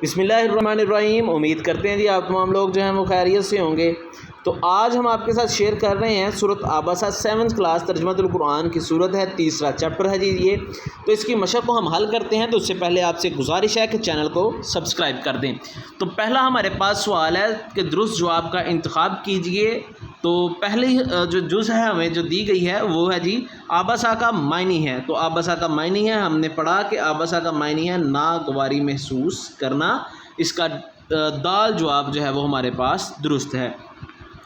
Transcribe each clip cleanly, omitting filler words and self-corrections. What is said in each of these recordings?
بسم اللہ الرحمن الرحیم۔ امید کرتے ہیں جی آپ تمام لوگ جو ہیں وہ خیریت سے ہوں گے۔ تو آج ہم آپ کے ساتھ شیئر کر رہے ہیں سورۃ عبسہ 7th کلاس ترجمۃ القرآن کی صورت ہے، تیسرا چیپٹر ہے جی یہ۔ تو اس کی مشق کو ہم حل کرتے ہیں، تو اس سے پہلے آپ سے گزارش ہے کہ چینل کو سبسکرائب کر دیں۔ تو پہلا ہمارے پاس سوال ہے کہ درست جواب کا انتخاب کیجئے۔ تو پہلی جو جز ہے ہمیں جو دی گئی ہے وہ ہے جی عبسہ کا معنی ہے۔ تو عبسہ کا معنی ہے، ہم نے پڑھا کہ عبسہ کا معنی ہے ناگواری محسوس کرنا۔ اس کا دال جواب جو ہے وہ ہمارے پاس درست ہے۔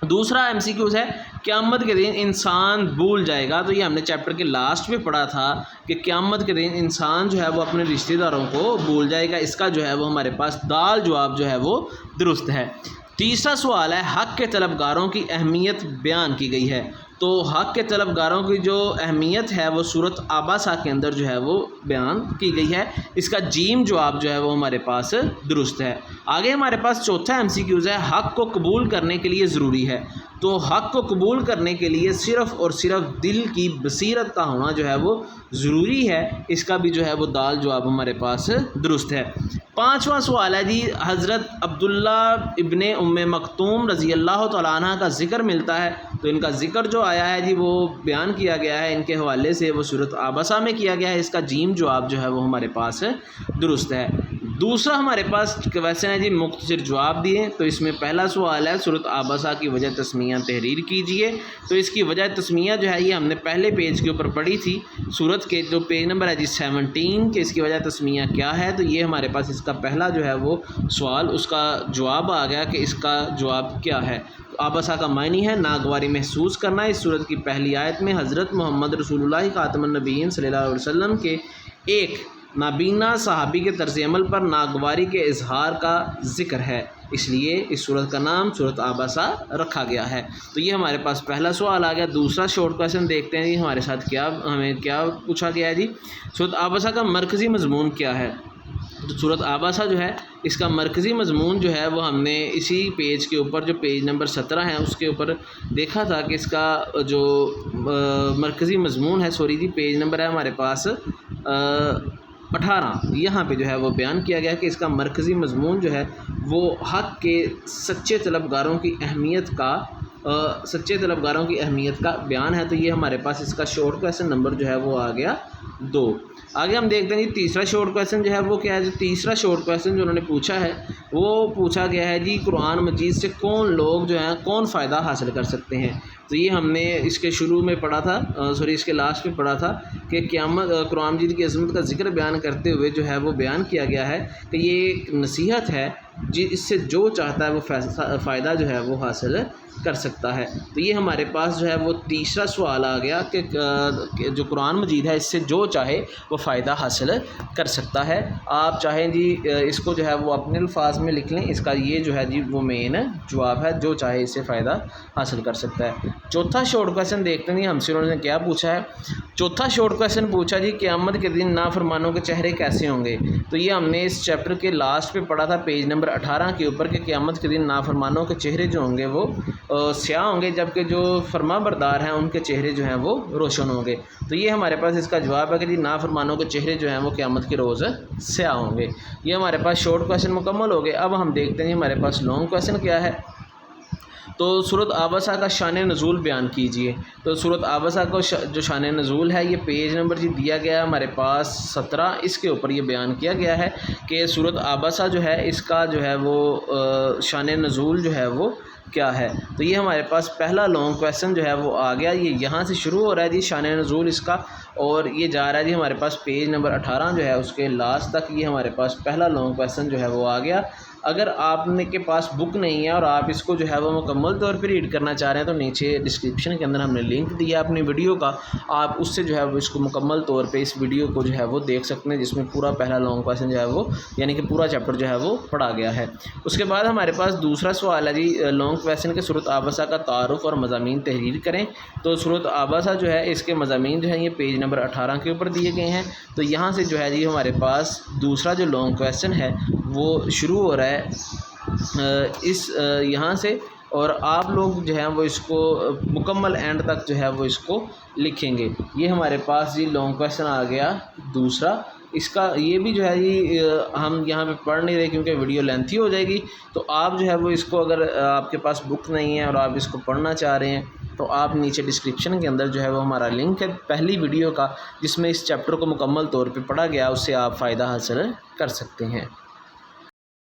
دوسرا MCQs ہے، قیامت کے دن انسان بھول جائے گا۔ تو یہ ہم نے چیپٹر کے لاسٹ میں پڑھا تھا کہ قیامت کے دن انسان جو ہے وہ اپنے رشتہ داروں کو بھول جائے گا۔ اس کا جو ہے وہ ہمارے پاس دال جواب جو ہے وہ درست ہے۔ تیسرا سوال ہے، حق کے طلبگاروں کی اہمیت بیان کی گئی ہے۔ تو حق کے طلبگاروں کی جو اہمیت ہے وہ سورۃ عبسہ کے اندر جو ہے وہ بیان کی گئی ہے۔ اس کا جیم جواب جو ہے وہ ہمارے پاس درست ہے۔ آگے ہمارے پاس چوتھا MCQs ہے، حق کو قبول کرنے کے لیے ضروری ہے۔ تو حق کو قبول کرنے کے لیے صرف اور صرف دل کی بصیرت کا ہونا جو ہے وہ ضروری ہے۔ اس کا بھی جو ہے وہ دال جواب ہمارے پاس درست ہے۔ پانچواں سوال ہے جی، حضرت عبداللہ ابن مکتوم رضی اللہ تعالیٰ عنہ کا ذکر ملتا ہے۔ تو ان کا ذکر جو آیا ہے جی وہ بیان کیا گیا ہے، ان کے حوالے سے وہ سورۃ عبسہ میں کیا گیا ہے۔ اس کا جیم جواب جو ہے وہ ہمارے پاس درست ہے۔ دوسرا ہمارے پاس کویسچن ہے جی، مختصر جواب دیے۔ تو اس میں پہلا سوال ہے، سورۃ عبسہ کی وجہ تسمیہ تحریر کیجئے۔ تو اس کی وجہ تسمیہ جو ہے یہ ہم نے پہلے پیج کے اوپر پڑھی تھی، سورت کے جو پیج نمبر ہے جی 17 کہ اس کی وجہ تسمیہ کیا ہے۔ تو یہ ہمارے پاس اس کا پہلا جو ہے وہ سوال، اس کا جواب آ گیا کہ اس کا جواب کیا ہے۔ عبسہ کا معنی ہے ناگواری محسوس کرنا۔ اس سورت کی پہلی آیت میں حضرت محمد رسول اللہ خاتم النبیین صلی اللہ علیہ وسلم کے ایک نابینا صحابی کے طرز عمل پر ناگواری کے اظہار کا ذکر ہے، اس لیے اس سورت کا نام سورۃ عبسہ رکھا گیا ہے۔ تو یہ ہمارے پاس پہلا سوال آ گیا۔ دوسرا شارٹ کویسچن دیکھتے ہیں جی ہمارے ساتھ ہمیں کیا پوچھا گیا ہے جی، سورۃ عبسہ کا مرکزی مضمون کیا ہے۔ تو سورۃ عبسہ جو ہے اس کا مرکزی مضمون جو ہے وہ ہم نے اسی پیج کے اوپر جو پیج نمبر 17 ہے اس کے اوپر دیکھا تھا کہ اس کا جو مرکزی مضمون ہے، پیج نمبر ہے ہمارے پاس 18، یہاں پہ جو ہے وہ بیان کیا گیا کہ اس کا مرکزی مضمون جو ہے وہ حق کے سچے طلبگاروں کی اہمیت کا بیان ہے۔ تو یہ ہمارے پاس اس کا شارٹ کویسچن نمبر جو ہے وہ آ گیا 2۔ آگے ہم دیکھتے ہیں جی تیسرا شارٹ کویسچن جو ہے وہ کیا ہے۔ جو تیسرا شارٹ کویسچن جو انہوں نے پوچھا ہے وہ پوچھا گیا ہے جی، قرآن مجید سے کون لوگ جو ہیں کون فائدہ حاصل کر سکتے ہیں۔ تو یہ ہم نے اس کے شروع میں پڑھا تھا، اس کے لاسٹ میں پڑھا تھا کہ قرآن مجید کی عظمت کا ذکر بیان کرتے ہوئے جو ہے وہ بیان کیا گیا ہے کہ یہ ایک نصیحت ہے جی، اس سے جو چاہتا ہے وہ فائدہ جو ہے وہ حاصل کر سکتا ہے۔ تو یہ ہمارے پاس جو ہے وہ تیسرا سوال آ گیا کہ جو قرآن مجید ہے اس سے جو چاہے وہ فائدہ حاصل کر سکتا ہے۔ آپ چاہیں جی اس کو جو ہے وہ اپنے الفاظ میں لکھ لیں، اس کا یہ جو ہے جی وہ مین جواب ہے، جو چاہے اس سے فائدہ حاصل کر سکتا ہے۔ چوتھا شارٹ کویسچن دیکھتے ہیں ہم سے انہوں نے کیا پوچھا ہے۔ چوتھا شارٹ کویسچن پوچھا جی، قیامت کے دن نافرمانوں کے چہرے کیسے ہوں گے۔ تو یہ ہم نے اس چیپٹر کے لاسٹ پہ پڑھا تھا، پیج نمبر 18 کے اوپر، کہ قیامت کے دن نافرمانوں کے چہرے جو ہوں گے وہ سیاہ ہوں گے، جبکہ جو فرما بردار ہیں ان کے چہرے جو ہیں وہ روشن ہوں گے۔ تو یہ ہمارے پاس اس کا جواب ہے کہ جی نافرمانوں کے چہرے جو ہیں وہ قیامت کے روز سیاہ ہوں گے۔ یہ ہمارے پاس شارٹ کویسچن مکمل ہو گئے۔ اب ہم دیکھتے ہیں ہمارے پاس لانگ کویسچن کیا ہے۔ تو سورۃ عبسہ کا شان نزول بیان کیجئے۔ تو سورۃ عبسہ کو جو شان نزول ہے یہ پیج نمبر جی دیا گیا ہے ہمارے پاس 17، اس کے اوپر یہ بیان کیا گیا ہے کہ سورۃ عبسہ جو ہے اس کا جو ہے وہ شان نزول جو ہے وہ کیا ہے۔ تو یہ ہمارے پاس پہلا لانگ کویسچن جو ہے وہ آ گیا، یہ یہاں سے شروع ہو رہا ہے جی شان نزول اس کا، اور یہ جا رہا ہے جی ہمارے پاس پیج نمبر 18 جو ہے اس کے لاسٹ تک۔ یہ ہمارے پاس پہلا لانگ کویسچن جو ہے وہ آ گیا۔ اگر آپ کے پاس بک نہیں ہے اور آپ اس کو جو ہے وہ مکمل طور پہ ریڈ کرنا چاہ رہے ہیں تو نیچے ڈسکرپشن کے اندر ہم نے لنک دیا اپنی ویڈیو کا، آپ اس سے جو ہے وہ اس کو مکمل طور پہ اس ویڈیو کو جو ہے وہ دیکھ سکتے ہیں، جس میں پورا پہلا لانگ کویسچن جو ہے وہ یعنی کہ پورا چیپٹر جو ہے وہ پڑھا گیا ہے۔ اس کے بعد ہمارے پاس دوسرا سوال ہے جی، لانگ کویسچن کے سورۃ عبسہ کا تعارف اور مضامین تحریر کریں۔ تو سورۃ عبسہ جو ہے اس کے مضامین جو ہیں یہ پیج نمبر 18 کے اوپر دیے گئے ہیں۔ تو یہاں سے جو ہے جی ہمارے پاس دوسرا جو لانگ کویسچن ہے وہ شروع ہو رہا ہے یہاں سے، اور آپ لوگ جو ہیں وہ اس کو مکمل اینڈ تک جو ہے وہ اس کو لکھیں گے۔ یہ ہمارے پاس جی لانگ کویسچن آ گیا دوسرا۔ اس کا یہ بھی جو ہے جی ہم یہاں پہ پڑھ نہیں رہے کیونکہ ویڈیو لینتھی ہو جائے گی، تو آپ جو ہے وہ اس کو اگر آپ کے پاس بک نہیں ہے اور آپ اس کو پڑھنا چاہ رہے ہیں تو آپ نیچے ڈسکرپشن کے اندر جو ہے وہ ہمارا لنک ہے پہلی ویڈیو کا، جس میں اس چیپٹر کو مکمل طور پہ پڑھا گیا، اس سے آپ فائدہ حاصل کر سکتے ہیں۔